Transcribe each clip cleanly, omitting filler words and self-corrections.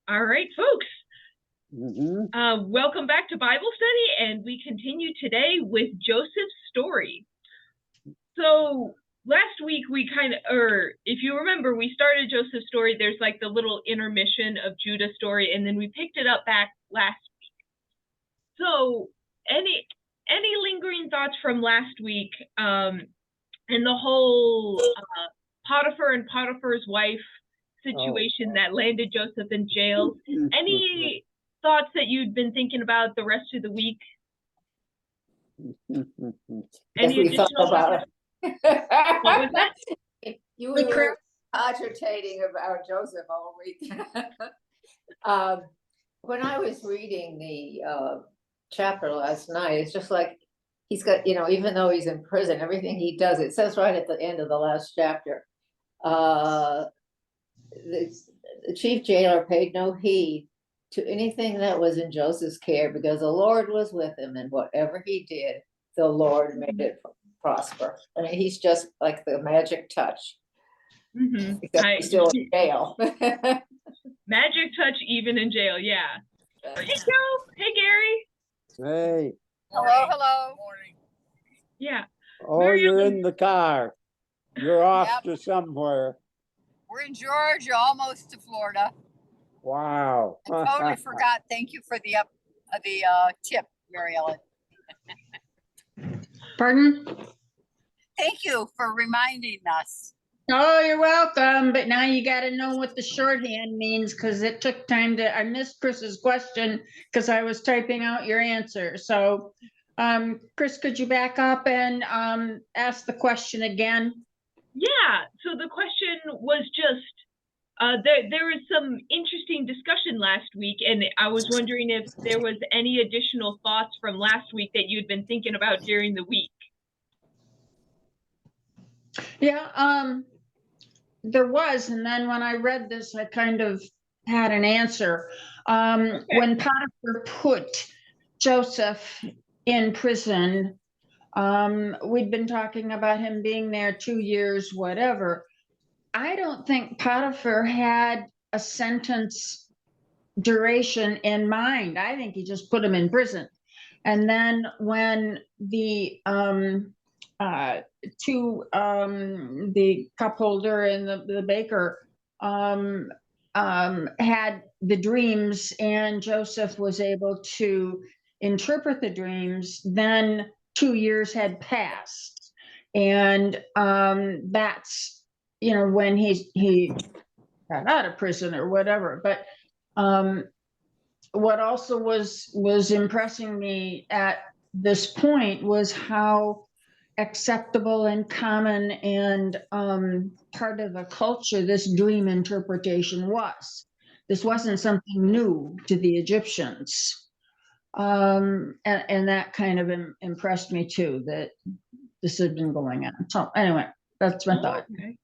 All right, folks. Mm-hmm. Welcome back to Bible study, and we continue today with Joseph's story. So last week we if you remember, we started Joseph's story. There's like the little intermission of Judah's story, and then we picked it up back last week. So any lingering thoughts from last week, and the whole Potiphar and Potiphar's wife situation that landed Joseph in jail? Any thoughts that you'd been thinking about the rest of the week? Any additional thoughts? What was that? You were cogitating about Joseph all week. When I was reading the chapter last night, it's just like he's got, even though he's in prison, everything he does, it says right at the end of the last chapter, the chief jailer paid no heed to anything that was in Joseph's care because the Lord was with him, and whatever he did, the Lord made it prosper. I mean, he's just like the magic touch. Mm-hmm. Except he's still in jail. Magic touch even in jail, yeah. Hey, Joe. Hey, Gary. Hey. Hello. Morning. Yeah. Oh, you're in the car. You're off to somewhere. We're in Georgia, almost to Florida. Wow. I totally forgot. Thank you for the tip, Mary Ellen. Pardon? Thank you for reminding us. Oh, you're welcome. But now you got to know what the shorthand means, because it took time I missed Chris's question because I was typing out your answer. So, Chris, could you back up and ask the question again? Yeah. So the question was just, there was some interesting discussion last week, and I was wondering if there was any additional thoughts from last week that you'd been thinking about during the week. Yeah, there was, and then when I read this, I kind of had an answer. Okay. When Potiphar put Joseph in prison, we'd been talking about him being there 2 years, whatever. I don't think Potiphar had a sentence duration in mind. I think he just put him in prison. And then when the the cup holder and the baker had the dreams, and Joseph was able to interpret the dreams, then 2 years had passed. And that's, when he got out of prison or whatever. But what also was impressing me at this point was how acceptable and common and part of the culture this dream interpretation was. This wasn't something new to the Egyptians. And that kind of impressed me too, that this had been going on. So anyway, that's my thought. Okay.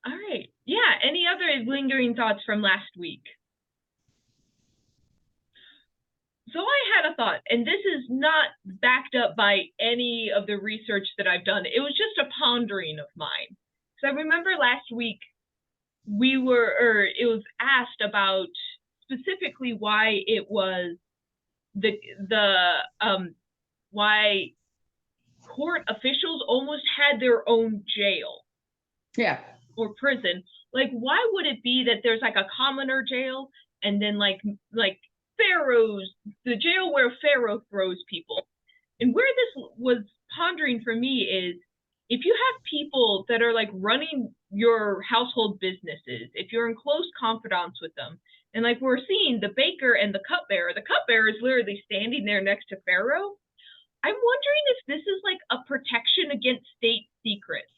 All right. Yeah. Any other lingering thoughts from last week? So I had a thought, and this is not backed up by any of the research that I've done. It was just a pondering of mine. So I remember last week it was asked about specifically why it was why court officials almost had their own jail. Yeah. Or prison. Like, why would it be that there's like a commoner jail, and then like Pharaoh's, the jail where Pharaoh throws people? And where this was pondering for me is, if you have people that are like running your household businesses, if you're in close confidence with them, and like we're seeing the baker and the cupbearer is literally standing there next to Pharaoh. I'm wondering if this is like a protection against state secrets.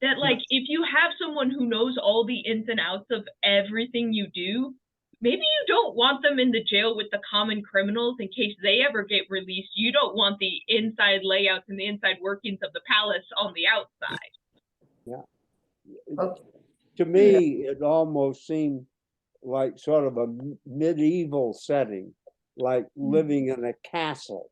That like, if you have someone who knows all the ins and outs of everything you do, maybe you don't want them in the jail with the common criminals in case they ever get released. You don't want the inside layouts and the inside workings of the palace on the outside. Yeah. To me, it almost seemed like sort of a medieval setting, like living in a castle,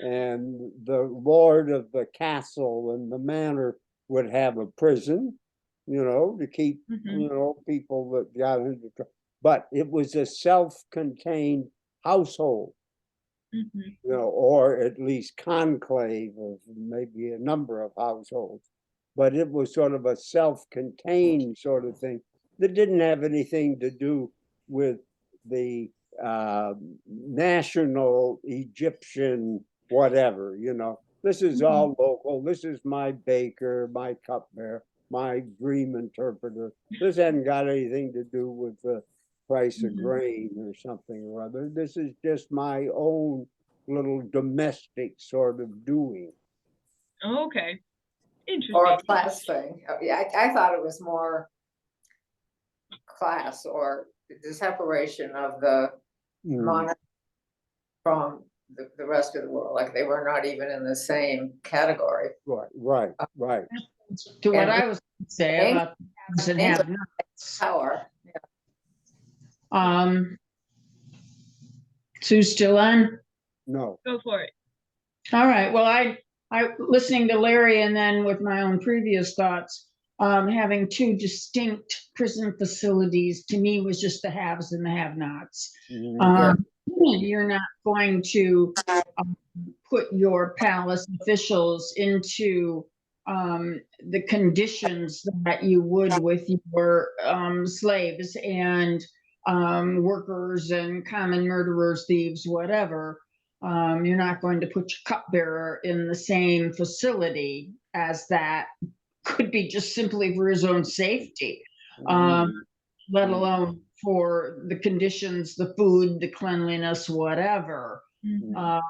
and the lord of the castle and the manor would have a prison, to keep, Mhm. people that got into trouble. But it was a self-contained household, Mhm. or at least conclave of maybe a number of households. But it was sort of a self-contained sort of thing that didn't have anything to do with the national Egyptian whatever, This is all local. This is my baker, my cupbearer, my dream interpreter. This hasn't got anything to do with the price of Mhm. grain or something or other. This is just my own little domestic sort of doing. Okay. Or a Interesting. class thing. Yeah, I thought it was more class or the separation of the monarch from the rest of the world. Like they were not even in the same category. Right. To what And I was gonna say English- about the haves and have-nots. Power. Sue's still on? No. Go for it. All right, well, I listening to Larry and then with my own previous thoughts, having two distinct prison facilities to me was just the haves and the have-nots. You're not going to put your palace officials into the conditions that you would with your slaves and workers and common murderers, thieves, whatever. You're not going to put your cupbearer in the same facility as that. Could be just simply for his own safety, let alone for the conditions, the food, the cleanliness, whatever. Mhm.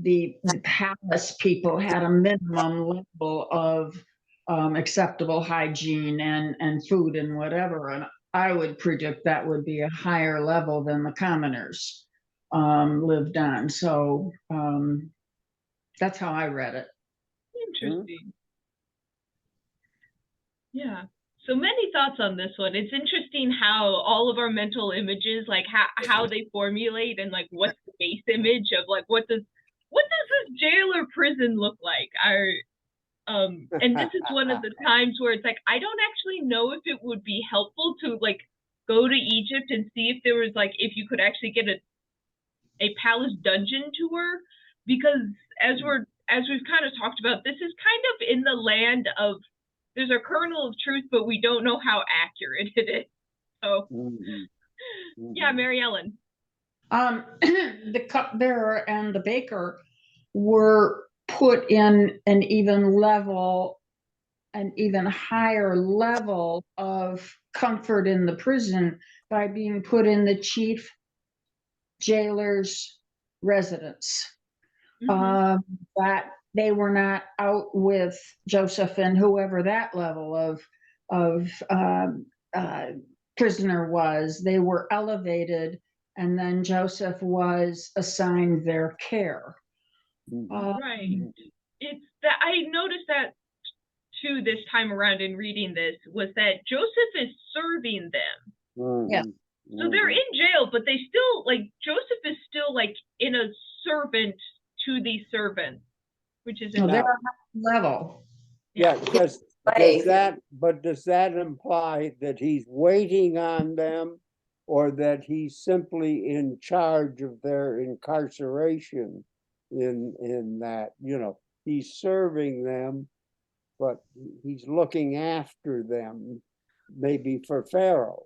The palace people had a minimum level of acceptable hygiene and food and whatever. And I would predict that would be a higher level than the commoners lived on. So that's how I read it. Interesting. Yeah. So many thoughts on this one. It's interesting how all of our mental images, like how they formulate and like what's the base image of like what does this jail or prison look like? And this is one of the times where it's like I don't actually know if it would be helpful to like go to Egypt and see if there was like if you could actually get a palace dungeon tour, because as we've kind of talked about, this is kind of in the land of there's a kernel of truth, but we don't know how accurate it is. So yeah, Mary Ellen. The cupbearer and the baker were put in an even higher level of comfort in the prison by being put in the chief jailer's residence. That they were not out with Joseph and whoever that level of prisoner was. They were elevated, and then Joseph was assigned their care. Right. It's that I noticed that too this time around in reading this was that Joseph is serving them. Yeah. So they're in jail, but they still like Joseph is still like in a servant to these servants, which is So they're on that level. Yeah, does that imply that he's waiting on them, or that he's simply in charge of their incarceration in that, he's serving them, but he's looking after them, maybe for Pharaoh.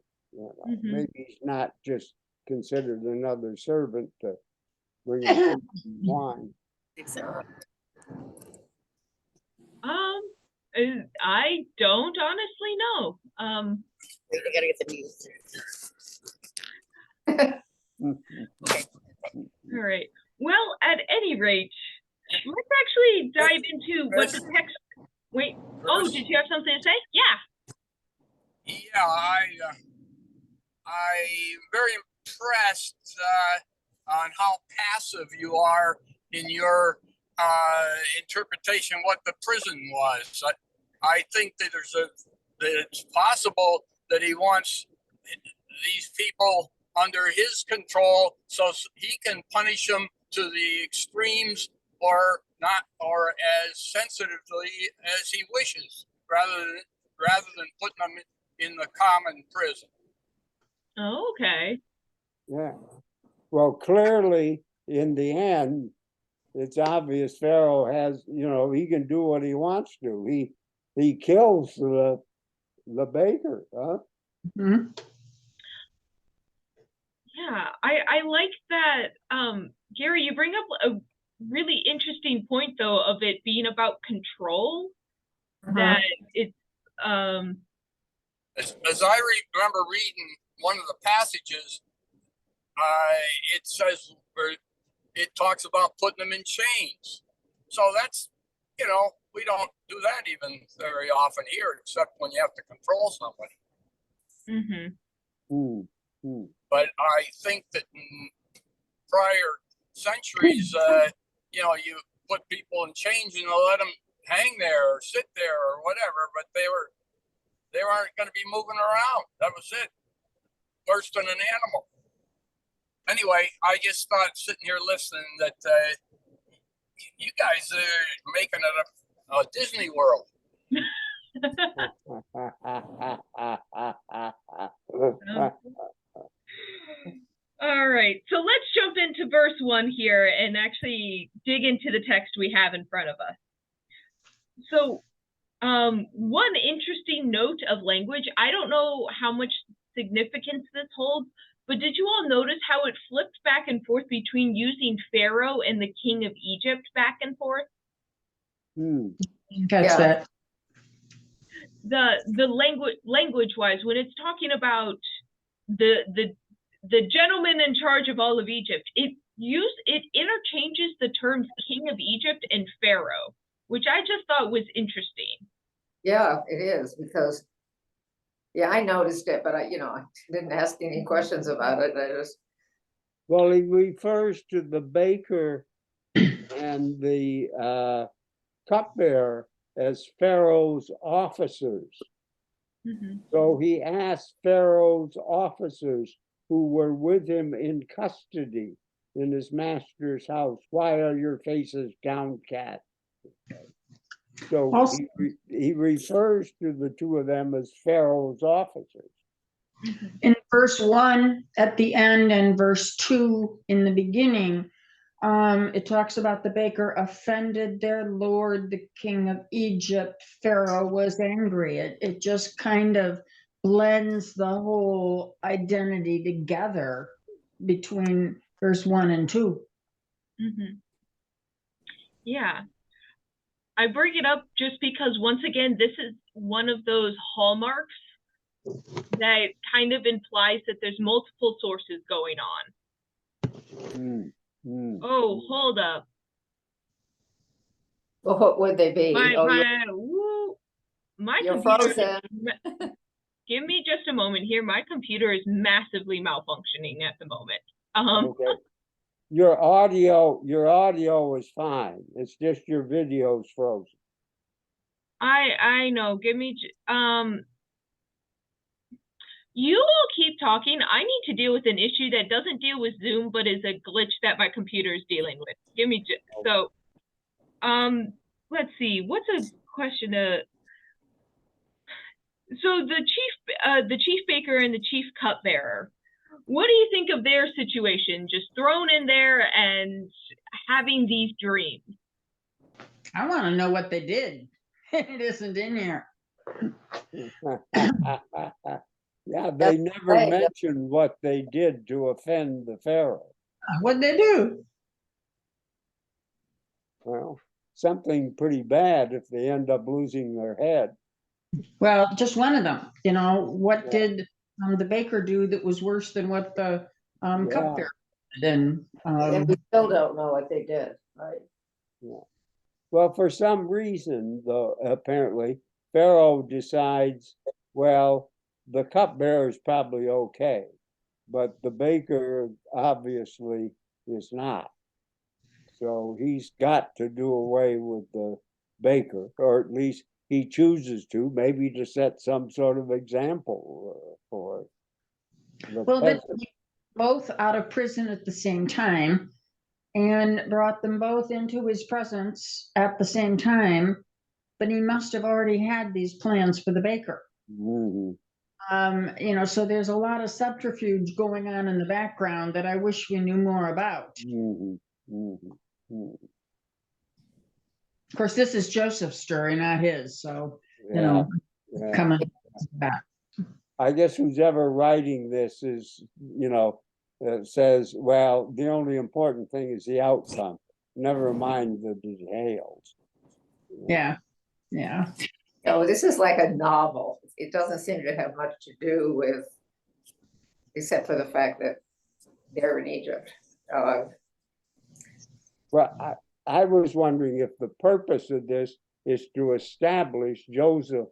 Maybe he's not just considered another servant to bring him wine. I don't honestly know. Wait, I gotta get the news. All right. Well, at any rate, let's actually dive into what the text. Wait. Oh, did you have something to say? Yeah. Yeah, I'm very impressed on how passive you are in your interpretation what the prison was. I think that that it's possible that he wants these people under his control so he can punish them to the extremes or not, or as sensitively as he wishes. rather than putting them in the common prison. Oh, okay. Yeah. Well, clearly, in the end, it's obvious Pharaoh has, he can do what he wants to. He kills the baker, huh? Mhm. Yeah, I like that. Gary, you bring up a really interesting point though of it being about control. That it's As I remember reading one of the passages, it says, or it talks about putting them in chains. So that's, we don't do that even very often here, except when you have to control somebody. But I think that in prior centuries, you put people in chains and let them hang there or sit there or whatever, but they weren't going to be moving around. That was it. Worse than an animal. Anyway, I just thought sitting here listening that you guys are making it a Disney World. All right, so let's jump into verse 1 here and actually dig into the text we have in front of us. So, one interesting note of language, I don't know how much significance this holds, but did you all notice how it flipped back and forth between using Pharaoh and the king of Egypt back and forth? That's that. The language wise, when it's talking about the gentleman in charge of all of Egypt, it interchanges the terms king of Egypt and Pharaoh, which I just thought was interesting. Yeah, it is, because I noticed it, but I didn't ask any questions about it. Well, he refers to the baker and the cupbearer as Pharaoh's officers. So he asked Pharaoh's officers who were with him in custody in his master's house, "Why are your faces downcast?" So he refers to the two of them as Pharaoh's officers. In verse 1 at the end and verse 2 in the beginning, it talks about the baker offended their lord, the king of Egypt. Pharaoh was angry. It just kind of blends the whole identity together between verse 1 and 2. Yeah. I bring it up just because, once again, this is one of those hallmarks that kind of implies that there's multiple sources going on. Oh, hold up. Well, what would they be? My you're computer frozen. Give me just a moment here. My computer is massively malfunctioning at the moment. Okay. Your audio is fine. It's just your video's frozen. I know. Give me you all keep talking. I need to deal with an issue that doesn't deal with Zoom, but is a glitch that my computer is dealing with. Give me so. Let's see. What's a question? So the chief baker and the chief cupbearer. What do you think of their situation? Just thrown in there and having these dreams. I want to know what they did. It isn't in here. Yeah, they never mentioned what they did to offend the Pharaoh. What'd they do? Well, something pretty bad if they end up losing their head. Well, just one of them. What did the baker do that was worse than what the cupbearer did? And we still don't know what they did, right? Yeah. Well, for some reason, though, apparently, Pharaoh decides, well, the cupbearer is probably okay, but the baker obviously is not. So he's got to do away with the baker, or at least he chooses to, maybe to set some sort of example for the peasant. They both out of prison at the same time and brought them both into his presence at the same time. but he must have already had these plans for the baker. Mhm. You know, so there's a lot of subterfuge going on in the background that I wish we knew more about. Mhm. Mhm. Mhm. Of course, this is Joseph's story, not his, so, you Yeah, know, yeah. coming back. I guess who's ever writing this is, says, well, the only important thing is the outcome. Never mind the details. Yeah, yeah. No, this is like a novel. It doesn't seem to have much to do with, except for the fact that they're in Egypt. Well, I was wondering if the purpose of this is to establish Joseph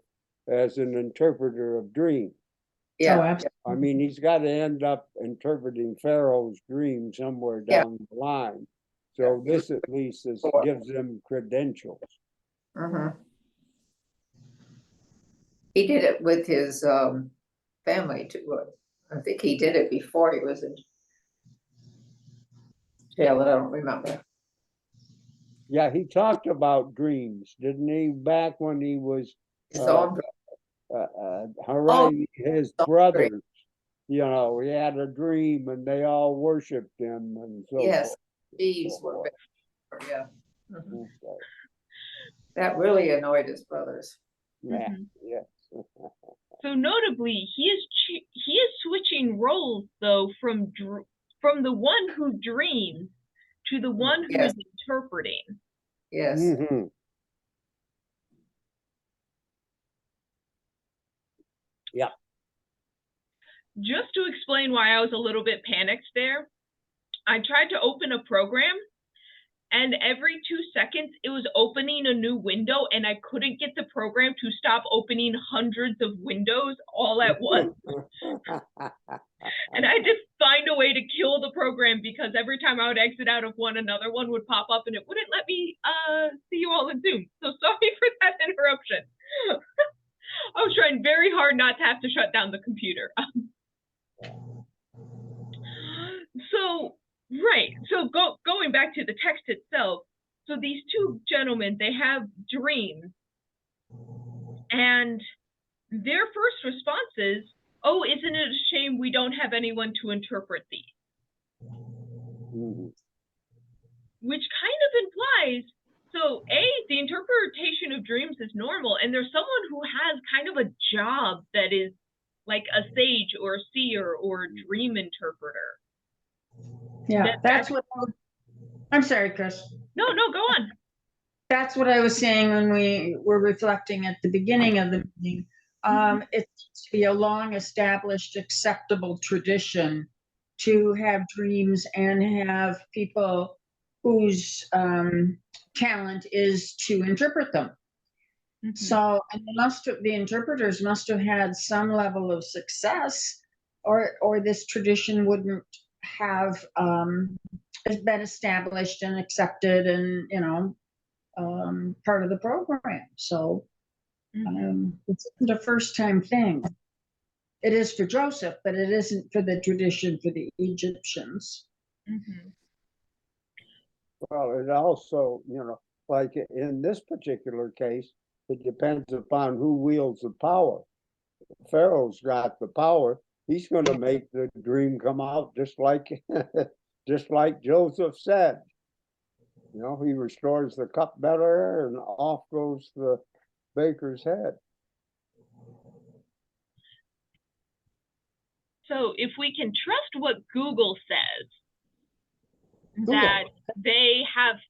as an interpreter of dreams. Oh, Yeah, absolutely. I mean, he's got to end up interpreting Pharaoh's dream somewhere Yeah. down the line. So this at least gives him credentials. mhm. He did it with his family too. I think he did it before he was in jail, but I don't remember. Yeah, he talked about dreams, didn't he? Back when he was His own, haranguing his oh, brothers. He had a dream and they all worshiped him and so yes, thieves were, yeah. Mhm. forth. Okay. That really annoyed his brothers. Yeah, Mhm. yes. So notably, he is switching roles though from the one who dreams to the one who Yes. is interpreting. Yes, Mhm. Yeah. Just to explain why I was a little bit panicked there, I tried to open a program, and every 2 seconds it was opening a new window, and I couldn't get the program to stop opening hundreds of windows all at once. And I had to find a way to kill the program because every time I would exit out of one, another one would pop up and it wouldn't let me see you all in Zoom. So sorry for that interruption. I was trying very hard not to have to shut down the computer. So going back to the text itself, so these two gentlemen, they have dreams, and their first response is, oh, isn't it a shame we don't have anyone to interpret these? Mhm. Which kind of implies, so the interpretation of dreams is normal, and there's someone who has kind of a job that is like a sage or a seer or a dream interpreter. Yeah, that's what, I'm sorry, Chris. No, go on. That's what I was saying when we were reflecting at the beginning of the meeting. It seems to be a long established, acceptable tradition to have dreams and have people whose talent is to interpret them. Mhm. So, and the interpreters must have had some level of success, or this tradition wouldn't have been established and accepted, and part of the program. So it's the first time thing. It is for Joseph, but it isn't for the tradition for the Egyptians. Mhm. Well, it also, like in this particular case, it depends upon who wields the power. Pharaoh's got the power. He's going to make the dream come out just like Joseph said. He restores the cupbearer and off goes the baker's head. So if we can trust what Google says, Google. that they have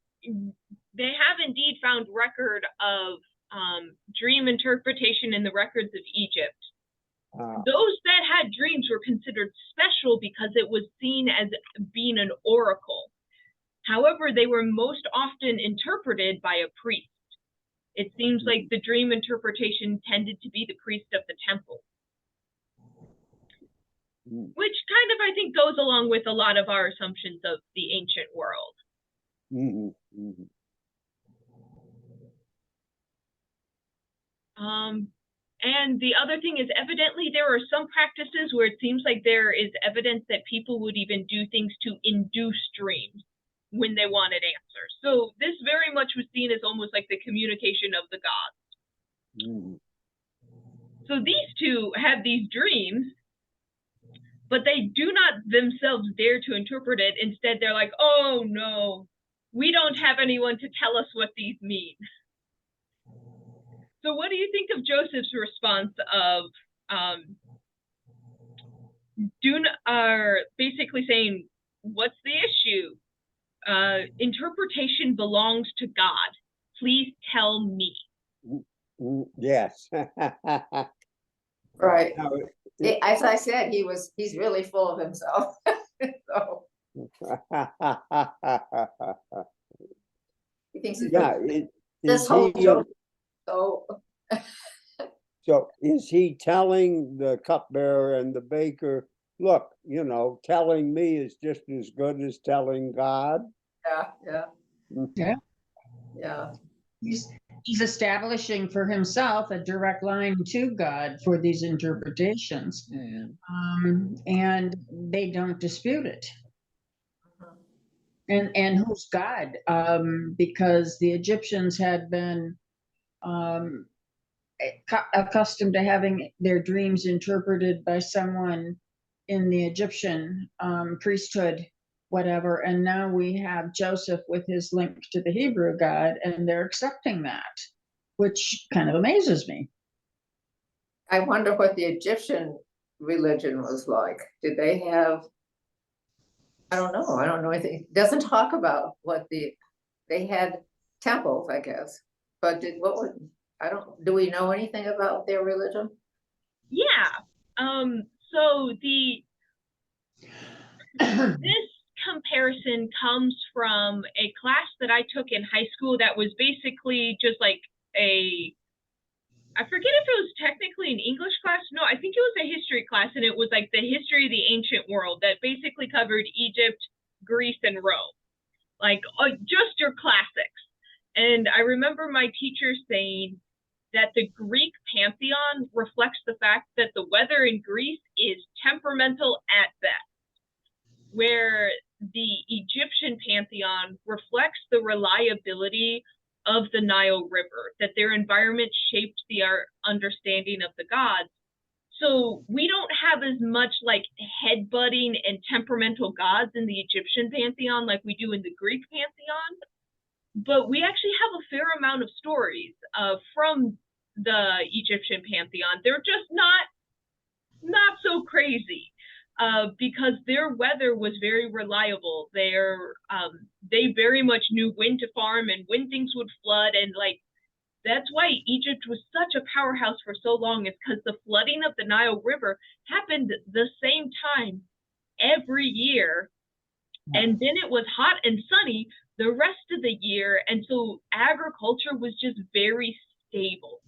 indeed found record of dream interpretation in the records of Egypt. Those that had dreams were considered special because it was seen as being an oracle. However, they were most often interpreted by a priest. It seems like the dream interpretation tended to be the priest of the temple. Which kind of, I think, goes along with a lot of our assumptions of the ancient world. Mm-hmm. Mm-hmm. And the other thing is, evidently there are some practices where it seems like there is evidence that people would even do things to induce dreams when they wanted answers. So this very much was seen as almost like the communication of the gods. So these two have these dreams, but they do not themselves dare to interpret it. Instead, they're like, oh no, we don't have anyone to tell us what these mean. So what do you think of Joseph's response of basically saying, what's the issue? Interpretation belongs to God. Please tell me. Yes. Right. Now, As I said, he's really full of himself. So he thinks he's yeah, this is whole he, joke. So so is he telling the cupbearer and the baker, look, you know, telling me is just as good as telling God? yeah. Yeah. Yeah. He's establishing for himself a direct line to God for these interpretations. And they don't dispute it. And who's God? Because the Egyptians had been accustomed to having their dreams interpreted by someone in the Egyptian priesthood, whatever. And now we have Joseph with his link to the Hebrew God, and they're accepting that, which kind of amazes me. I wonder what the Egyptian religion was like. Did they have, I don't know anything. It doesn't talk about what they had temples, I guess. But do we know anything about their religion? Yeah. So this comparison comes from a class that I took in high school that was basically just like I forget if it was technically an English class. No, I think it was a history class, and it was like the history of the ancient world that basically covered Egypt, Greece, and Rome. Like just your classics. And I remember my teacher saying that the Greek pantheon reflects the fact that the weather in Greece is temperamental at best, where the Egyptian pantheon reflects the reliability of the Nile River, that their environment shaped our understanding of the gods. So we don't have as much like headbutting and temperamental gods in the Egyptian pantheon like we do in the Greek pantheon, but we actually have a fair amount of stories from the Egyptian pantheon. They're just not so crazy. Because their weather was very reliable. They very much knew when to farm and when things would flood, and like that's why Egypt was such a powerhouse for so long, is because the flooding of the Nile River happened the same time every year, and then it was hot and sunny the rest of the year, and so agriculture was just very stable.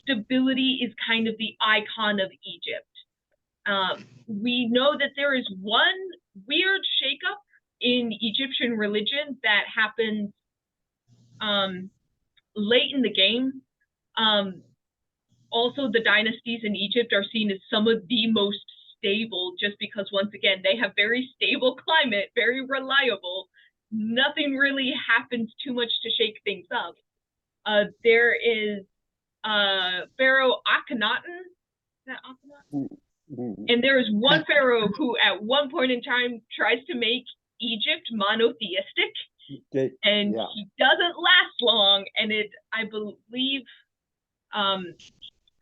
Stability is kind of the icon of Egypt. We know that there is one weird shakeup in Egyptian religion that happens late in the game. Also, the dynasties in Egypt are seen as some of the most stable, just because, once again, they have very stable climate, very reliable. Nothing really happens too much to shake things up. There is Pharaoh Akhenaten. Is that Akhenaten? And there is one pharaoh who at one point in time tries to make Egypt monotheistic, and he doesn't last long, and I believe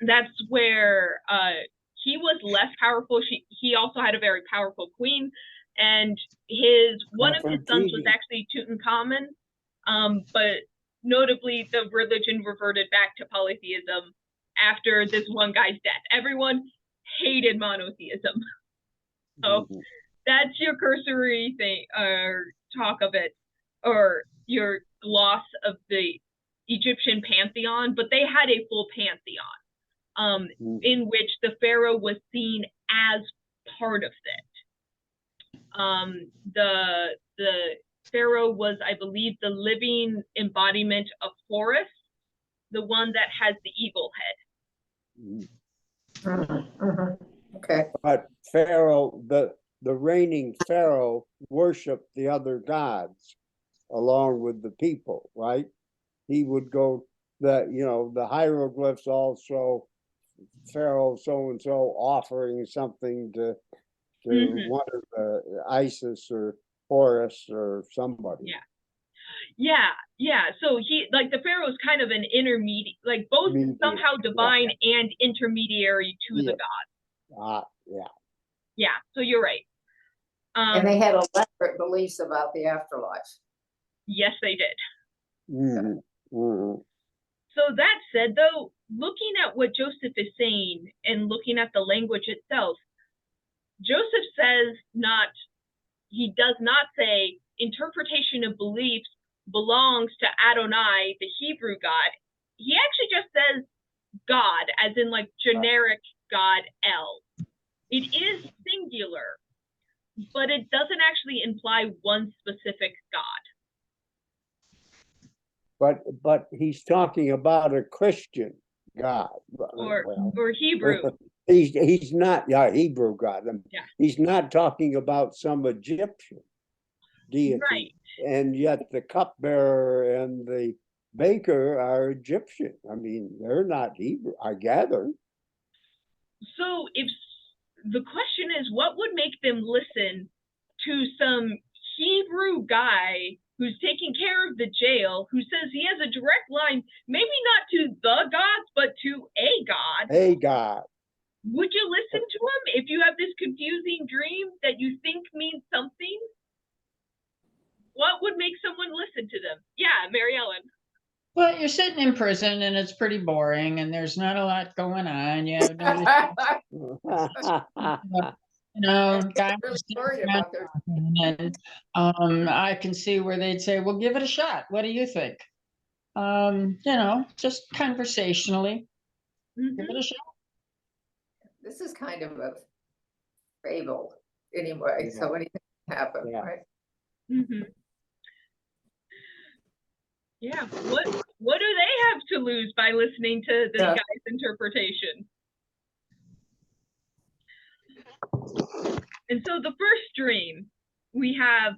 that's where he was less powerful. He also had a very powerful queen, and one of his sons was actually Tutankhamun, but notably the religion reverted back to polytheism after this one guy's death. Everyone hated monotheism. So that's your cursory thing, or talk of it, or your gloss of the Egyptian pantheon. But they had a full pantheon, in which the pharaoh was seen as part of it. The pharaoh was, I believe, the living embodiment of Horus, the one that has the eagle head. Okay. But Pharaoh, the reigning Pharaoh, worshipped the other gods along with the people, right? He would go the hieroglyphs also Pharaoh so-and-so offering something to Mhm. one of the Isis or Horus or somebody. Yeah. So he, like, the Pharaoh's kind of an intermediate, like both Mediate, somehow divine and intermediary to the Yeah. god. Yeah. Yeah. So you're right. And they had elaborate beliefs about the afterlife. Yes, they did. Mhm. Mhm. So that said, though, looking at what Joseph is saying and looking at the language itself, Joseph he does not say interpretation of beliefs belongs to Adonai, the Hebrew God. He actually just says God, as in like generic God El. It is singular, but it doesn't actually imply one specific God. But he's talking about a Christian God. Or Hebrew. He's not Hebrew God. Yeah. He's not talking about some Egyptian deity. Right. And yet the cupbearer and the baker are Egyptian. I mean, they're not Hebrew, I gather. So if the question is, what would make them listen to some Hebrew guy who's taking care of the jail, who says he has a direct line, maybe not to the gods, but to a god? A God. Would you listen to him if you have this confusing dream that you think means something? What would make someone listen to them? Yeah, Mary Ellen. Well, you're sitting in prison and it's pretty boring and there's not a lot going on. You have no, guys Really worried about their and I can see where they'd say, well, give it a shot. What do you think? Just conversationally, give it a shot. This is kind of a fable anyway, so anything can happen, right? Mm-hmm. Yeah. What do they have to lose by listening to this guy's interpretation? And so the first dream we have,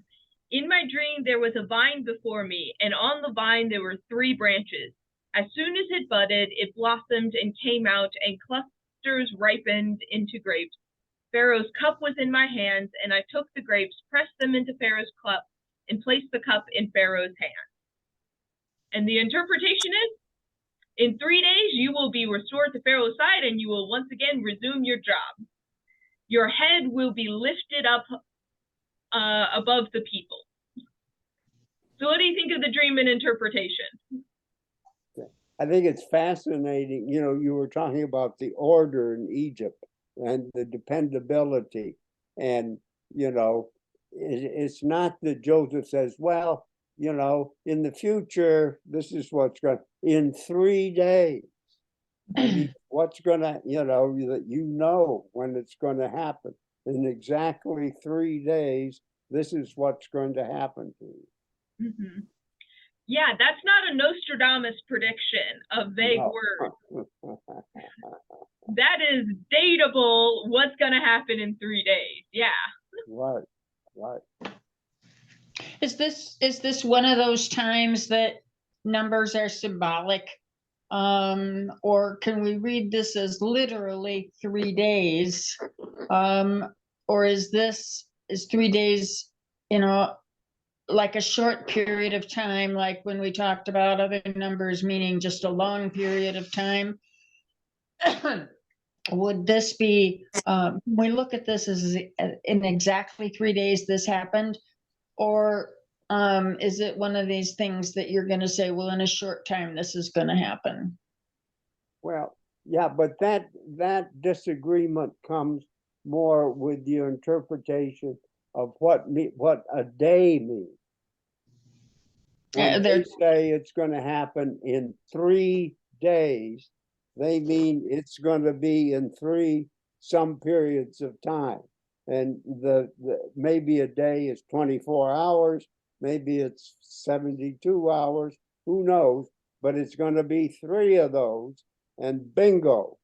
in my dream there was a vine before me, and on the vine there were 3 branches. As soon as it budded, it blossomed and came out, and clusters ripened into grapes. Pharaoh's cup was in my hands, and I took the grapes, pressed them into Pharaoh's cup, and placed the cup in Pharaoh's hand. And the interpretation is, in 3 days you will be restored to Pharaoh's side, and you will once again resume your job. Your head will be lifted up above the people. So what do you think of the dream and interpretation? I think it's fascinating. You were talking about the order in Egypt and the dependability. And, it's not that Joseph says, well, in the future, this is what's going to, in 3 days. I mean, what's going to, that when it's going to happen. In exactly 3 days, this is what's going to happen to you. Mm-hmm. Yeah, that's not a Nostradamus prediction of vague words. That is dateable, what's going to happen in 3 days. Yeah. Right. Is this one of those times that numbers are symbolic? Or can we read this as literally 3 days? Or is 3 days, like a short period of time, like when we talked about other numbers meaning just a long period of time? Would this be, we look at this as in exactly 3 days this happened? Or is it one of these things that you're going to say, well, in a short time, this is going to happen? Well, yeah, but that disagreement comes more with your interpretation of what a day means. When they say it's going to happen in 3 days, they mean it's going to be in some periods of time. And maybe a day is 24 hours, maybe it's 72 hours, who knows? But it's going to be 3 of those, and bingo,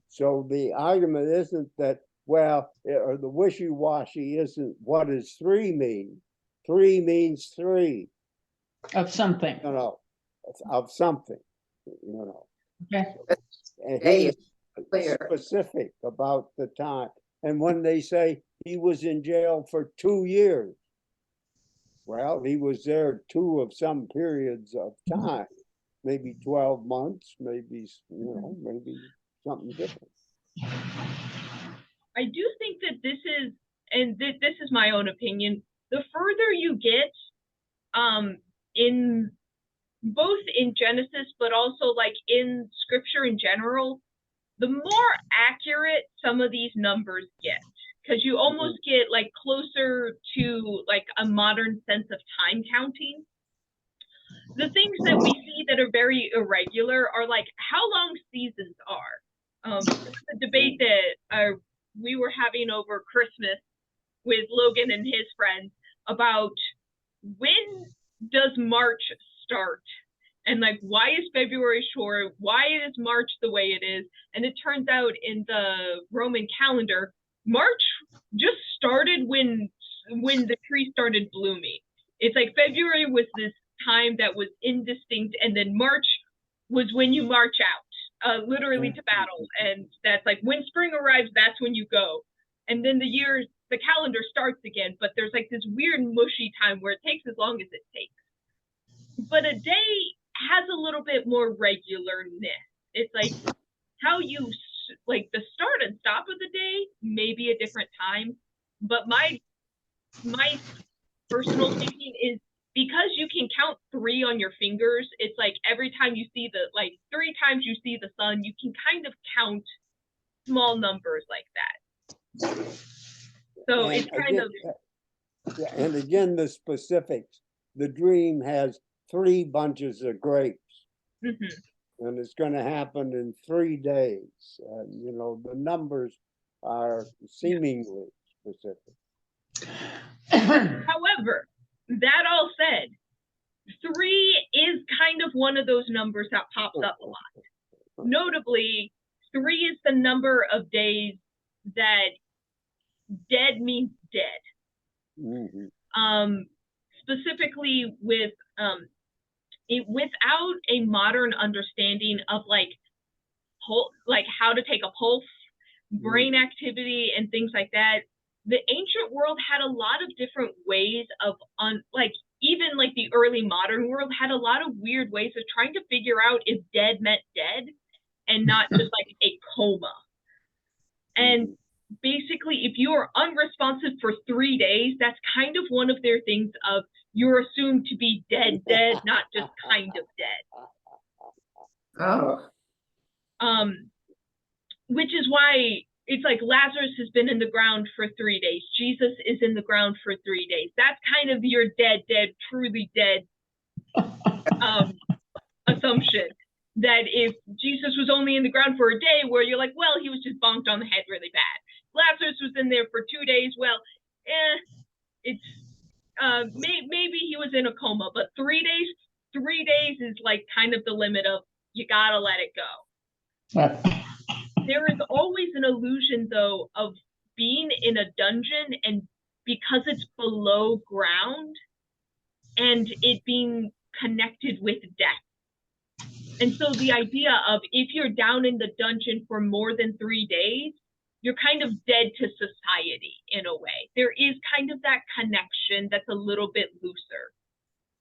So the argument isn't that, or the wishy-washy isn't what does 3 mean? 3 means 3. Of something. of something, you know. Okay. And Day he is was clear. specific about the time. And when they say he was in jail for 2 years, well, he was there 2 of some periods of time, maybe 12 months, maybe, you know, maybe something different. I do think that this is, and this is my own opinion, the further you get in both in Genesis, but also like in scripture in general, the more accurate some of these numbers get, because you almost get like closer to like a modern sense of time counting. The things that we see that are very irregular are like how long seasons are. The debate that we were having over Christmas with Logan and his friends about when does March start, and like why is February short, why is March the way it is. And it turns out in the Roman calendar, March just started when the tree started blooming. It's like February was this time that was indistinct, and then March was when you march out, literally to battle, and that's like when spring arrives, that's when you go. And then the calendar starts again, but there's like this weird mushy time where it takes as long as it takes. But a day has a little bit more regularness. It's like how you, like the start and stop of the day may be a different time, but my personal thinking is because you can count 3 on your fingers, it's like every time you see 3 times you see the sun, you can kind of count small numbers like that. So And it's kind again, and again, the specifics. The dream has 3 bunches of grapes, and it's going to happen in 3 days. You know, the numbers are seemingly specific. However, that all said, 3 is kind of one of those numbers that pops up a lot. Notably, 3 is the number of days that dead means dead. Specifically with without a modern understanding of like how to take a pulse, brain activity, and things like that, the ancient world had a lot of different ways of even like the early modern world had a lot of weird ways of trying to figure out if dead meant dead and not just like a coma. And basically, if you are unresponsive for 3 days, that's kind of one of their things of you're assumed to be dead, not just kind of dead. Oh. Which is why it's like Lazarus has been in the ground for 3 days. Jesus is in the ground for 3 days. That's kind of your dead, truly dead assumption. That if Jesus was only in the ground for a day, where you're like, well, he was just bonked on the head really bad. Lazarus was in there for 2 days. Well, it's maybe he was in a coma, but 3 days is like kind of the limit of you gotta let it go. There is always an illusion, though, of being in a dungeon, and because it's below ground and it being connected with death. And so the idea of if you're down in the dungeon for more than 3 days, you're kind of dead to society in a way. There is kind of that connection that's a little bit looser.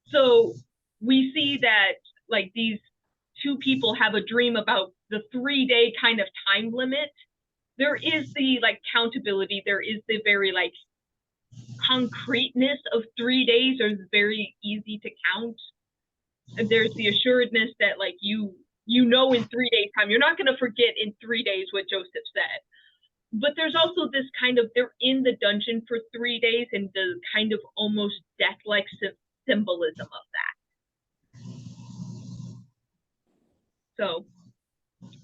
So we see that like these 2 people have a dream about the 3-day kind of time limit. There is the like countability. There is the very like concreteness of 3 days are very easy to count. And there's the assuredness that like you know in 3 days time, you're not going to forget in 3 days what Joseph said. But there's also this kind of, they're in the dungeon for 3 days and the kind of almost death-like symbolism of that. So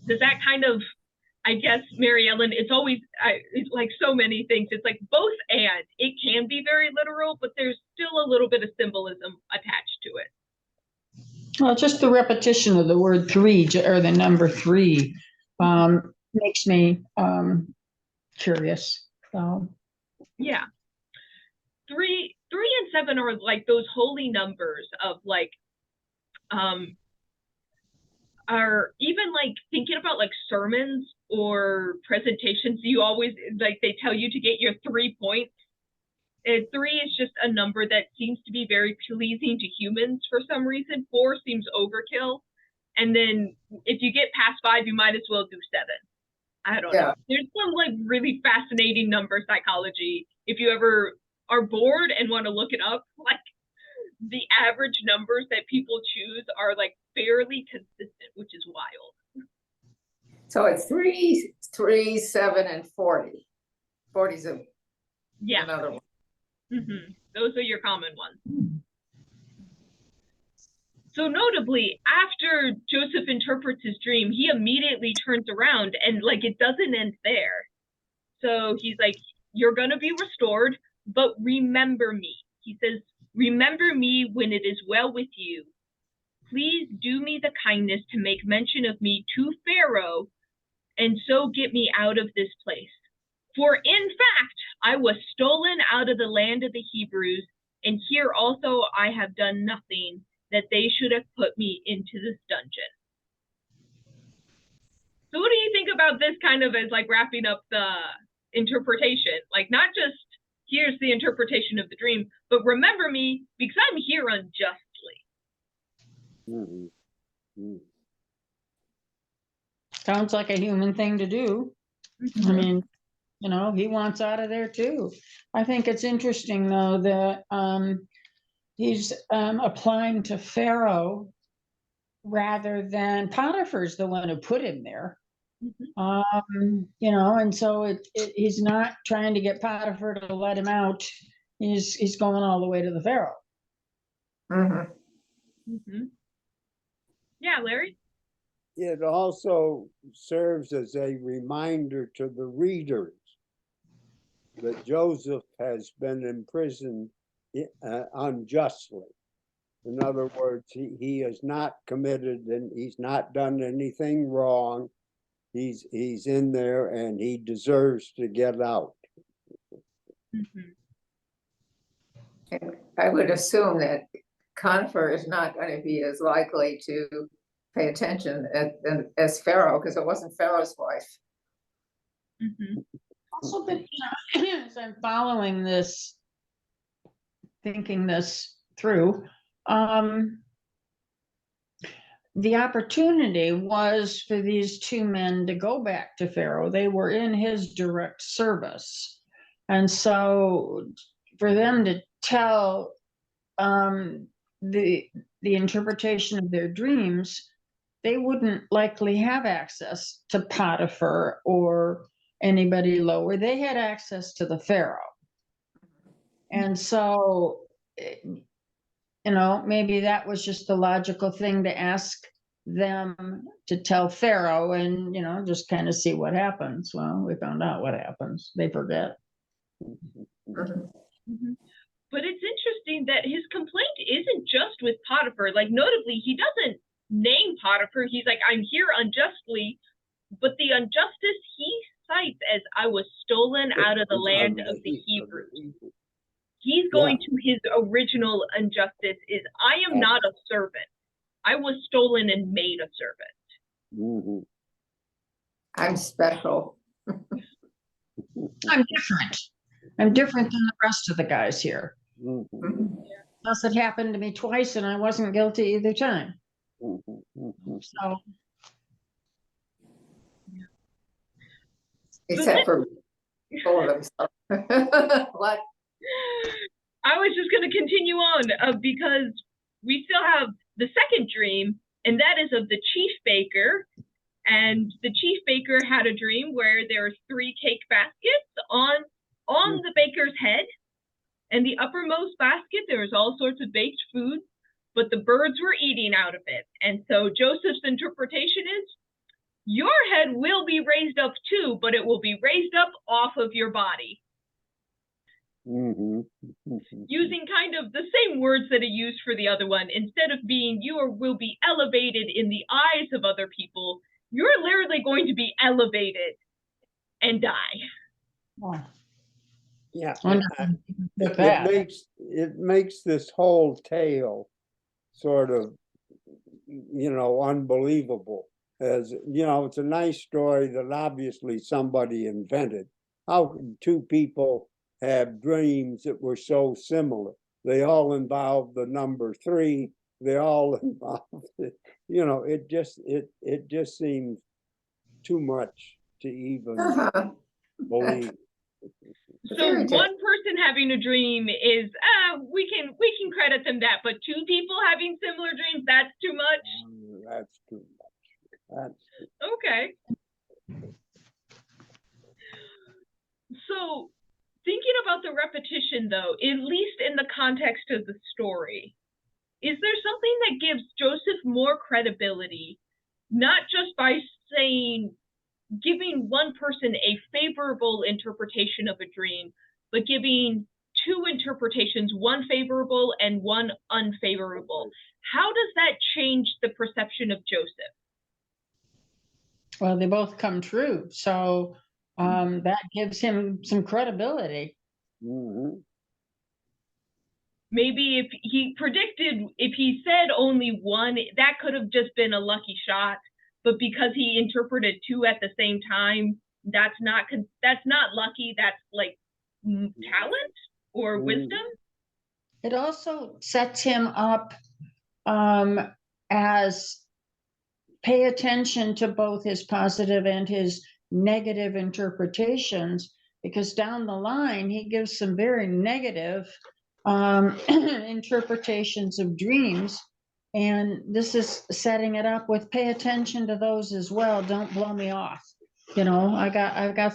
does that kind of, I guess, Mary Ellen, it's always it's like so many things. It's like both, and it can be very literal, but there's still a little bit of symbolism attached to it. Well, just the repetition of the word 3 or the number 3 makes me curious. Yeah. 3 and 7 are like those holy numbers of like are even like thinking about like sermons or presentations, you always like they tell you to get your 3 points. And 3 is just a number that seems to be very pleasing to humans for some reason. 4 seems overkill. And then if you get past 5, you might as well do 7. I don't know. There's some like really fascinating number psychology. If you ever are bored and want to look it up, like the average numbers that people choose are like fairly consistent, which is wild. So it's 3, 3, 7, and 40. 40's another one. Mm-hmm. Those are your common ones. So notably, after Joseph interprets his dream, he immediately turns around and like it doesn't end there. So he's like, you're going to be restored, but remember me. He says, remember me when it is well with you. Please do me the kindness to make mention of me to Pharaoh and so get me out of this place. For in fact, I was stolen out of the land of the Hebrews, and here also I have done nothing that they should have put me into this dungeon. So what do you think about this kind of as like wrapping up the interpretation? Like not just here's the interpretation of the dream, but remember me because I'm here unjustly. Mm-hmm. Mm-hmm. Sounds like a human thing to do. Mm-hmm. I mean, you know, he wants out of there too. I think it's interesting though that he's applying to Pharaoh rather than Potiphar's the one who put him there. Mm-hmm. You know, and so he's not trying to get Potiphar to let him out. He's going all the way to the Pharaoh. Mm-hmm. Mm-hmm. Yeah, Larry? It also serves as a reminder to the readers that Joseph has been imprisoned unjustly. In other words, he has not committed and he's not done anything wrong. He's in there and he deserves to get out. Mm-hmm. And I would assume that Conifer is not going to be as likely to pay attention as Pharaoh, because it wasn't Pharaoh's wife. Mm-hmm. Also, but you know, as I'm following this, thinking this through, the opportunity was for these 2 men to go back to Pharaoh. They were in his direct service. And so for them to tell the interpretation of their dreams, they wouldn't likely have access to Potiphar or anybody lower. They had access to the Pharaoh. And so, you know, maybe that was just the logical thing to ask them to tell Pharaoh and, you know, just kind of see what happens. Well, we found out what happens. They forget. Mm-hmm. Mm-hmm. But it's interesting that his complaint isn't just with Potiphar. Like, notably, he doesn't name Potiphar. He's like, I'm here unjustly. But the injustice he cites as I was stolen out of the land of the Hebrews. He's going to his original injustice is I am not a servant. I was stolen and made a servant. Mm-hmm. I'm special. I'm different. I'm different than the rest of the guys here. Mm-hmm. Plus, it happened to me twice, and I wasn't guilty either time. Mm-hmm. So, Except for full of himself. What? I was just going to continue on because we still have the second dream, and that is of the chief baker. And the chief baker had a dream where there were 3 cake baskets on the baker's head. And the uppermost basket, there was all sorts of baked food, but the birds were eating out of it. And so Joseph's interpretation is, your head will be raised up too, but it will be raised up off of your body. Mm-hmm. Using kind of the same words that are used for the other one. Instead of being you will be elevated in the eyes of other people, you're literally going to be elevated and die. oh, Yeah, that. it makes this whole tale sort of, unbelievable. As it's a nice story that obviously somebody invented. How can two people have dreams that were so similar? They all involve the number 3. They all involve, it just seems too much to even believe. So one person having a dream is, we can credit them that, but 2 people having similar dreams, that's too much? That's too much. Okay. So thinking about the repetition though, at least in the context of the story, is there something that gives Joseph more credibility, not just by giving one person a favorable interpretation of a dream, but giving 2 interpretations, one favorable and one unfavorable? How does that change the perception of Joseph? Well, they both come true. So that gives him some credibility. Mm-hmm. Maybe if he said only one, that could have just been a lucky shot. But because he interpreted 2 at the same time, that's not lucky. That's like talent or wisdom. It also sets him up as pay attention to both his positive and his negative interpretations, because down the line he gives some very negative interpretations of dreams, and this is setting it up with pay attention to those as well. Don't blow me off. I've got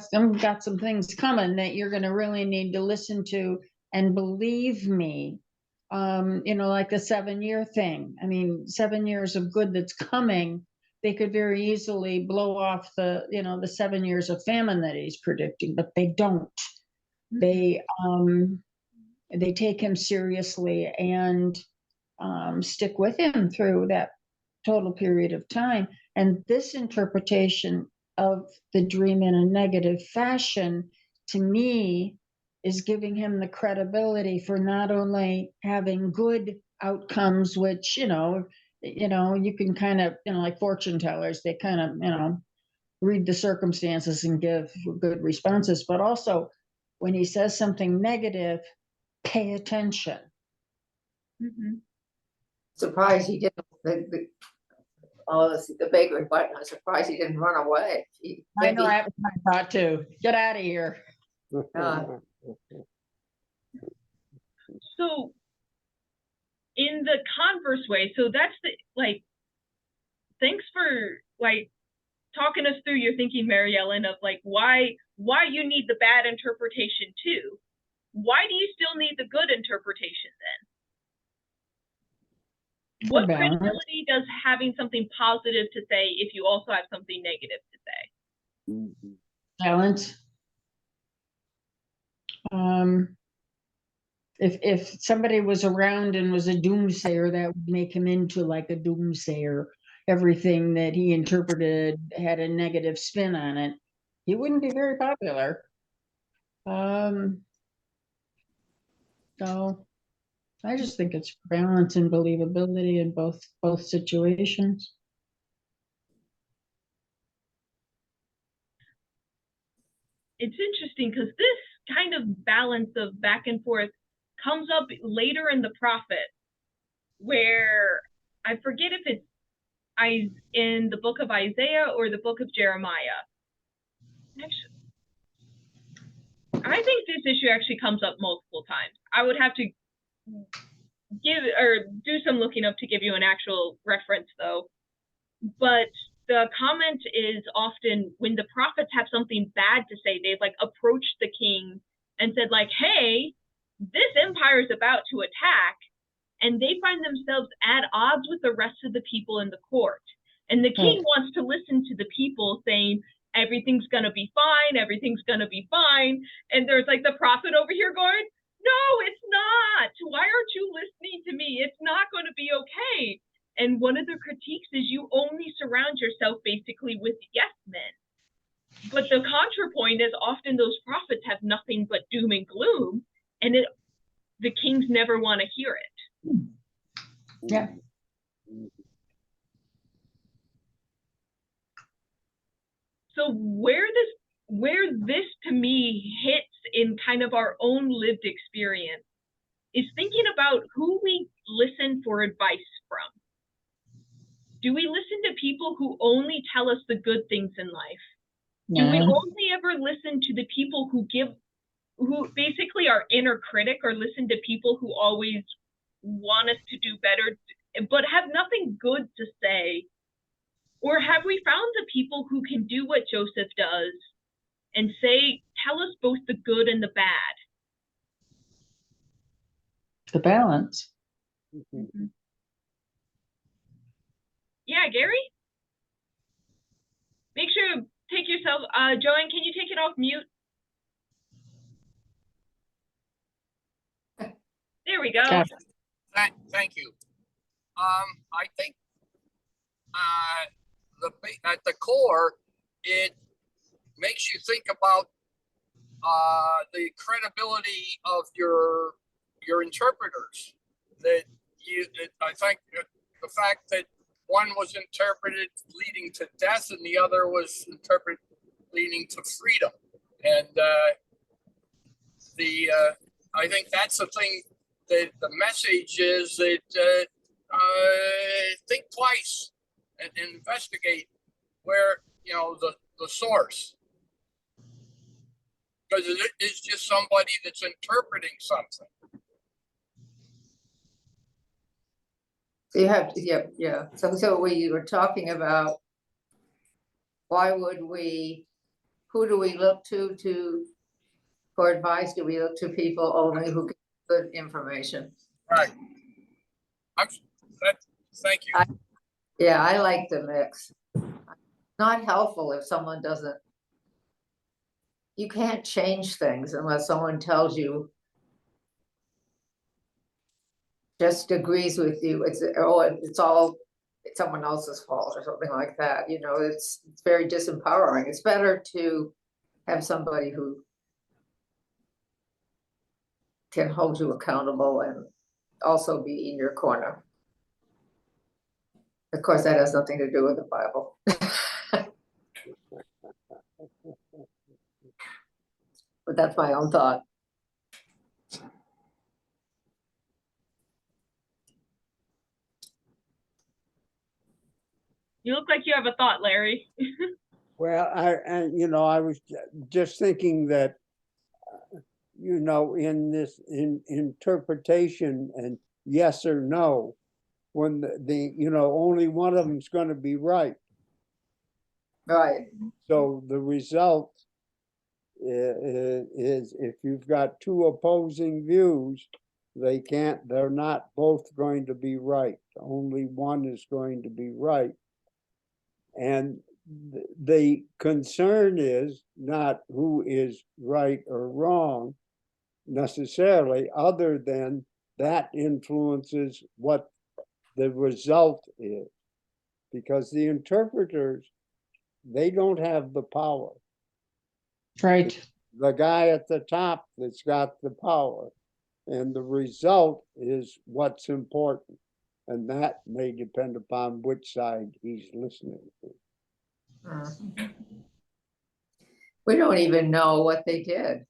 some things coming that you're going to really need to listen to and believe me. Like the 7-year thing. I mean, 7 years of good that's coming. They could very easily blow off the 7 years of famine that he's predicting, but they don't. They take him seriously and stick with him through that total period of time. And this interpretation of the dream in a negative fashion, to me, is giving him the credibility for not only having good outcomes, which, you can kind of, like fortune tellers, they kind of, read the circumstances and give good responses, but also when he says something negative, pay attention. Mm-hmm. Surprised he didn't, the bakery, but I'm surprised he didn't run away. I know, I thought too. Get out of here. So in the converse way, so that's thanks for talking us through your thinking, Mary Ellen, of why you need the bad interpretation too. Why do you still need the good interpretation then? What credibility does having something positive to say if you also have something negative to say? Balance. If somebody was around and was a doomsayer, that would make him into like a doomsayer. Everything that he interpreted had a negative spin on it. He wouldn't be very popular. So I just think it's balance and believability in both situations. It's interesting because this kind of balance of back and forth comes up later in the prophet, where I forget if it's in the book of Isaiah or the book of Jeremiah. Actually, I think this issue actually comes up multiple times. I would have to do some looking up to give you an actual reference though. But the comment is often when the prophets have something bad to say, they've approached the king and said hey, this empire is about to attack, and they find themselves at odds with the rest of the people in the court. And the king wants to listen to the people saying, everything's going to be fine, everything's going to be fine. And there's the prophet over here going, no, it's not. Why aren't you listening to me? It's not going to be okay. And one of the critiques is you only surround yourself basically with yes men. But the contrapoint is often those prophets have nothing but doom and gloom, and the kings never want to hear it. Yeah. So where this to me hits in kind of our own lived experience is thinking about who we listen for advice from. Do we listen to people who only tell us the good things in life? Do we only ever listen to the people who basically our inner critic, or listen to people who always want us to do better but have nothing good to say? Or have we found the people who can do what Joseph does and tell us both the good and the bad? The balance. Mm-hmm. Yeah, Gary? Make sure to take yourself, Joanne, can you take it off mute? There we go. Gotcha. Thank you. I think at the core, it makes you think about the credibility of your interpreters. I think the fact that one was interpreted leading to death and the other was interpreted leading to freedom, and I think that's the thing. That the message is that think twice and investigate where the source, because it is just somebody that's interpreting something. So you have to, yeah. So we were talking about who do we look to for advice? Do we look to people only who give good information? Right. Thank you. I like the mix. Not helpful if someone doesn't. You can't change things unless someone tells you, just agrees with you. It's someone else's fault or something like that. It's very disempowering. It's better to have somebody who can hold you accountable and also be in your corner. Of course, that has nothing to do with the Bible. But that's my own thought. You look like you have a thought, Larry. Well, I was just thinking that, in this interpretation and yes or no, when only one of them is going to be right. Right. So the result is if you've got two opposing views, they're not both going to be right. Only one is going to be right. And the concern is not who is right or wrong necessarily, other than that influences what the result is. Because the interpreters, they don't have the power. Right. The guy at the top that's got the power. And the result is what's important. And that may depend upon which side he's listening to. We don't even know what they did.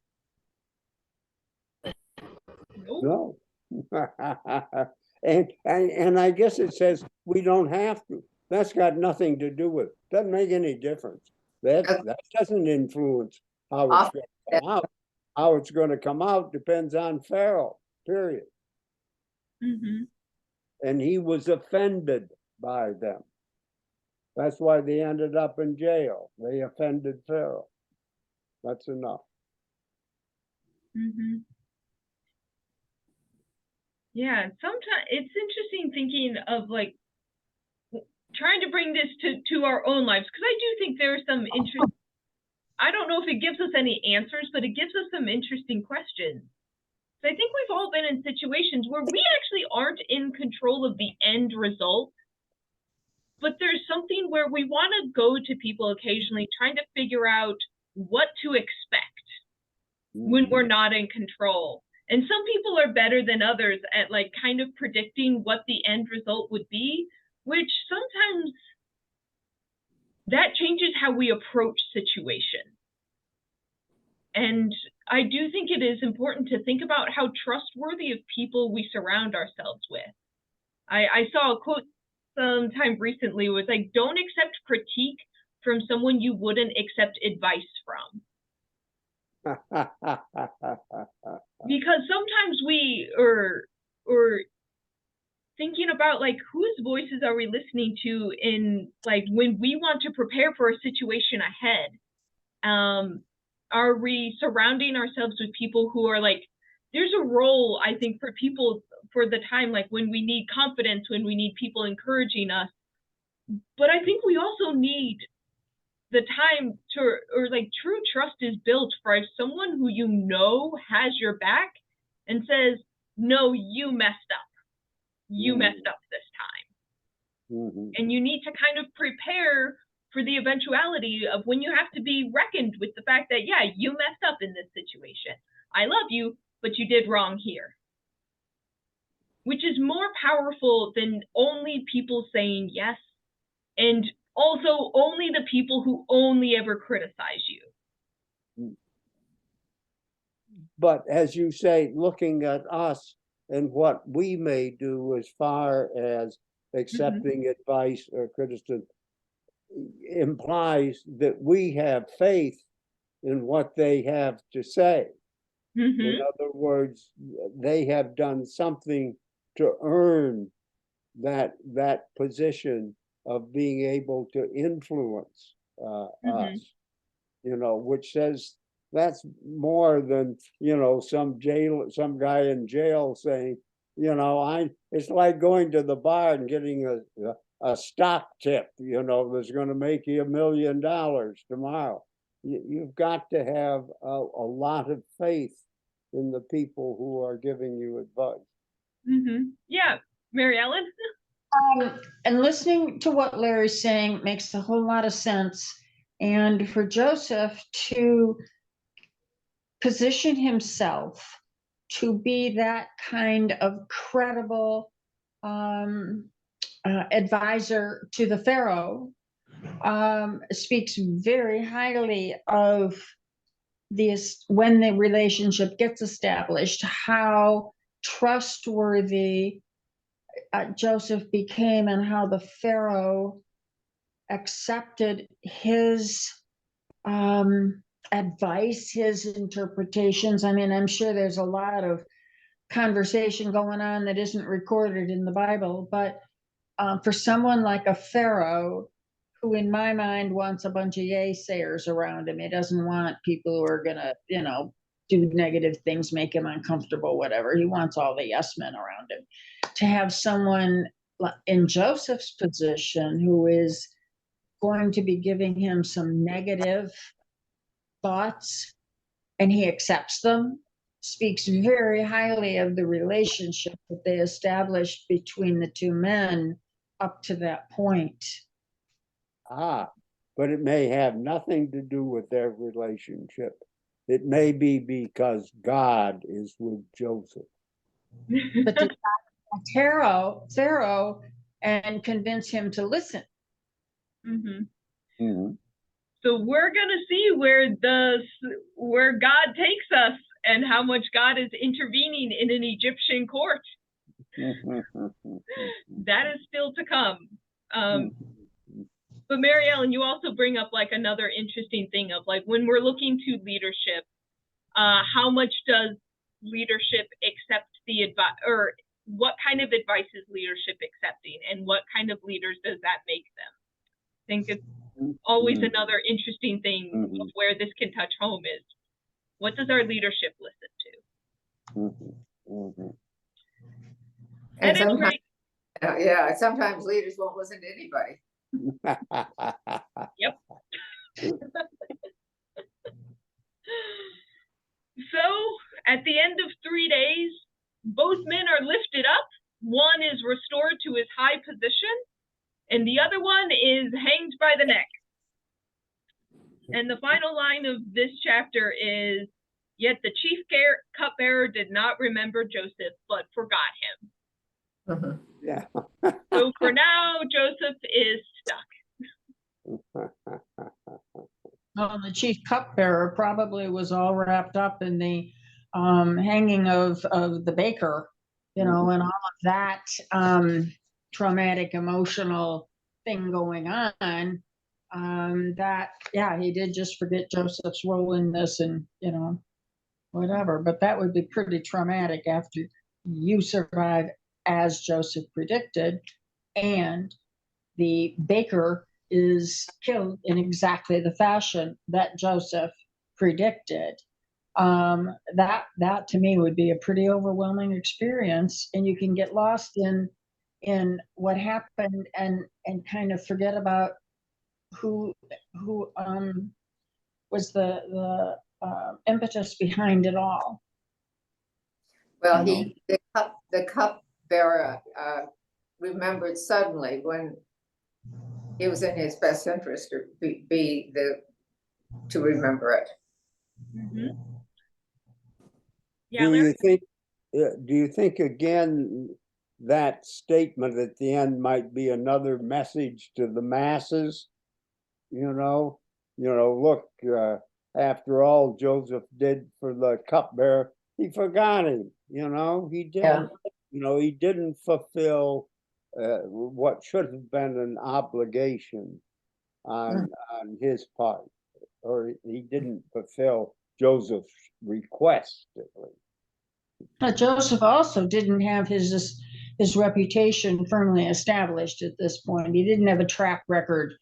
No. and I guess it says we don't have to. That's got nothing to do with it. Doesn't make any difference. That doesn't influence how it's going to come out. How it's going to come out depends on Pharaoh, period. Mm-hmm. And he was offended by them. That's why they ended up in jail. They offended Pharaoh. That's enough. Mm-hmm. Yeah, sometimes it's interesting thinking of like trying to bring this to our own lives, because I do think there are some interesting. I don't know if it gives us any answers, but it gives us some interesting questions. So I think we've all been in situations where we actually aren't in control of the end result, but there's something where we want to go to people occasionally trying to figure out what to expect when we're not in control. And some people are better than others at like kind of predicting what the end result would be, which sometimes that changes how we approach situations. And I do think it is important to think about how trustworthy of people we surround ourselves with. I saw a quote sometime recently was like, don't accept critique from someone you wouldn't accept advice from. Because sometimes we are thinking about like whose voices are we listening to in like when we want to prepare for a situation ahead. Are we surrounding ourselves with people who are like, there's a role I think for people for the time like when we need confidence, when we need people encouraging us, but I think we also need the time to, or like true trust is built for someone who you know has your back and says, no, you messed up. You messed up this time. And you need to kind of prepare for the eventuality of when you have to be reckoned with the fact that, yeah, you messed up in this situation. I love you, but you did wrong here. Which is more powerful than only people saying yes, and also only the people who only ever criticize you. But as you say, looking at us and what we may do as far as accepting advice or criticism implies that we have faith in what they have to say. In other words, they have done something to earn that position of being able to influence us, which says that's more than, some guy in jail saying, it's like going to the bar and getting a stock tip, that's going to make you $1 million tomorrow. You've got to have a lot of faith in the people who are giving you advice. Yeah, Mary Ellen? And listening to what Larry's saying makes a whole lot of sense. And for Joseph to position himself to be that kind of credible advisor to the Pharaoh speaks very highly of this when the relationship gets established, how trustworthy Joseph became and how the Pharaoh accepted his advice, his interpretations. I mean, I'm sure there's a lot of conversation going on that isn't recorded in the Bible, but for someone like a Pharaoh, who in my mind wants a bunch of yaysayers around him, he doesn't want people who are gonna, do negative things, make him uncomfortable, whatever. He wants all the yes men around him. To have someone in Joseph's position who is going to be giving him some negative thoughts and he accepts them, speaks very highly of the relationship that they established between the two men up to that point. But it may have nothing to do with their relationship. It may be because God is with Joseph. But to Pharaoh and convince him to listen. So we're gonna see where God takes us and how much God is intervening in an Egyptian court. That is still to come. But Mary Ellen, you also bring up like another interesting thing of like when we're looking to leadership, how much does leadership accept the advice, or what kind of advice is leadership accepting, and what kind of leaders does that make them? I think it's always another interesting thing of where this can touch home is, what does our leadership listen to? And sometimes, sometimes leaders won't listen to anybody. Yep. So at the end of 3 days, both men are lifted up. One is restored to his high position, and the other one is hanged by the neck. And the final line of this chapter is, yet the chief cupbearer did not remember Joseph, but forgot him. Yeah. So for now, Joseph is stuck. Well, the chief cupbearer probably was all wrapped up in the hanging of the baker, you know, and all of that traumatic emotional thing going on. That, yeah, he did just forget Joseph's role in this and, you know, whatever. But that would be pretty traumatic after you survive as Joseph predicted, and the baker is killed in exactly the fashion that Joseph predicted. That to me would be a pretty overwhelming experience, and you can get lost in what happened and kind of forget about who was the impetus behind it all. Well, the cupbearer remembered suddenly when it was in his best interest to remember it. Mm-hmm. Yeah, Do Larry? you think, do you think again, that statement at the end might be another message to the masses? You know, look, after all Joseph did for the cupbearer, he forgot him, you know, he didn't, you know, he didn't fulfill what should have been an obligation on his part, or he didn't fulfill Joseph's request at least. Joseph also didn't have his reputation firmly established at this point. He didn't have a track record.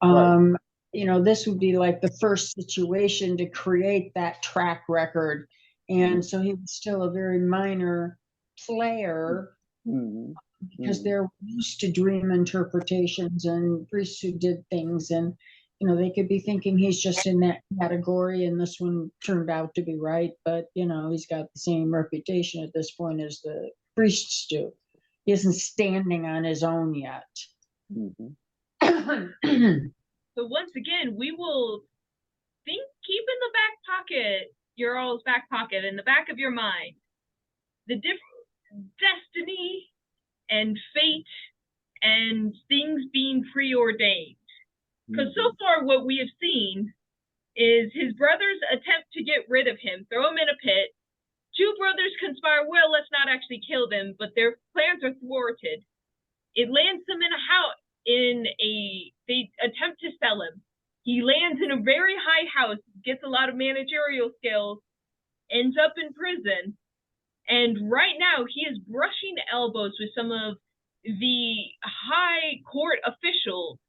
Right. You know, this would be like the first situation to create that track record. And so he was still a very minor player because they're used to dream interpretations and priests who did things. And, you know, they could be thinking he's just in that category and this one turned out to be right. But, you know, he's got the same reputation at this point as the priests do. He isn't standing on his own yet. So once again, we will keep in the back pocket, your all's back pocket, in the back of your mind, the different destiny and fate and things being preordained. Because so far what we have seen is his brothers attempt to get rid of him, throw him in a pit. Two brothers conspire, well, let's not actually kill them, but their plans are thwarted. It lands them in a house, they attempt to sell him. He lands in a very high house, gets a lot of managerial skills, ends up in prison, and right now he is brushing elbows with some of the high court officials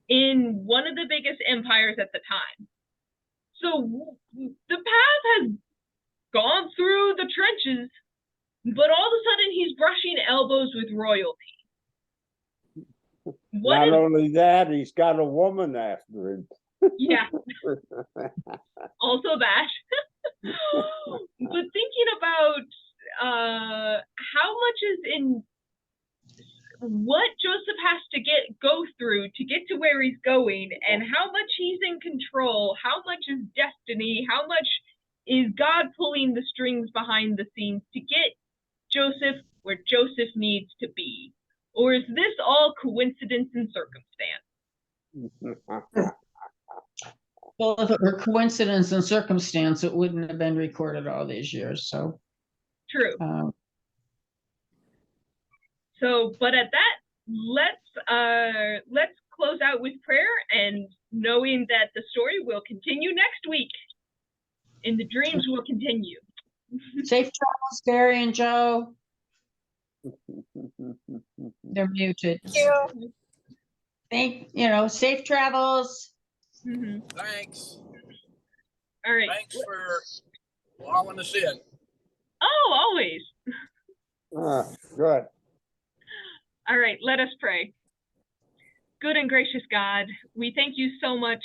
in one of the biggest empires at the time. So the path has gone through the trenches, but all of a sudden he's brushing elbows with royalty. Not only that, he's got a woman after him. Yeah. Also that. But thinking about how much is in what Joseph has to go through to get to where he's going, and how much he's in control, how much is destiny, how much is God pulling the strings behind the scenes to get Joseph where Joseph needs to be? Or is this all coincidence and circumstance? Well, if it were coincidence and circumstance, it wouldn't have been recorded all these years. So true. But at that, let's close out with prayer, and knowing that the story will continue next week, and the dreams will continue. Safe travels, Gary and Joe. They're muted. Thank you. Safe travels. Thanks. All right. Thanks for allowing us in. Oh, always. Good. All right, let us pray. Good and gracious God, we thank you so much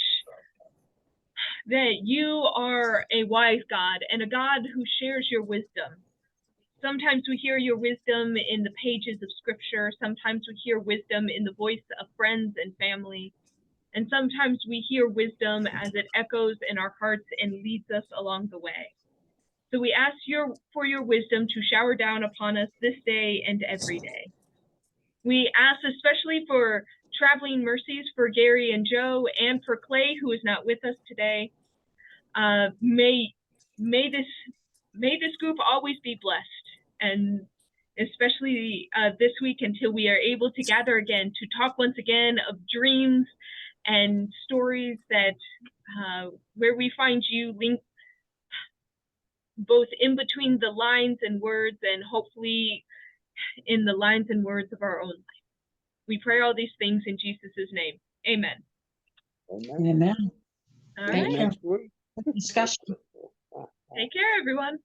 that you are a wise God and a God who shares your wisdom. Sometimes we hear your wisdom in the pages of scripture. Sometimes we hear wisdom in the voice of friends and family. And sometimes we hear wisdom as it echoes in our hearts and leads us along the way. So we ask for your wisdom to shower down upon us this day and every day. We ask especially for traveling mercies for Gary and Joe, and for Clay, who is not with us today. May this group always be blessed, and especially this week until we are able to gather again to talk once again of dreams and stories that where we find you linked both in between the lines and words, and hopefully in the lines and words of our own life. We pray all these things in Jesus' name. Amen. Amen. All Thank right. you. Next week. Good discussion. Take care, everyone.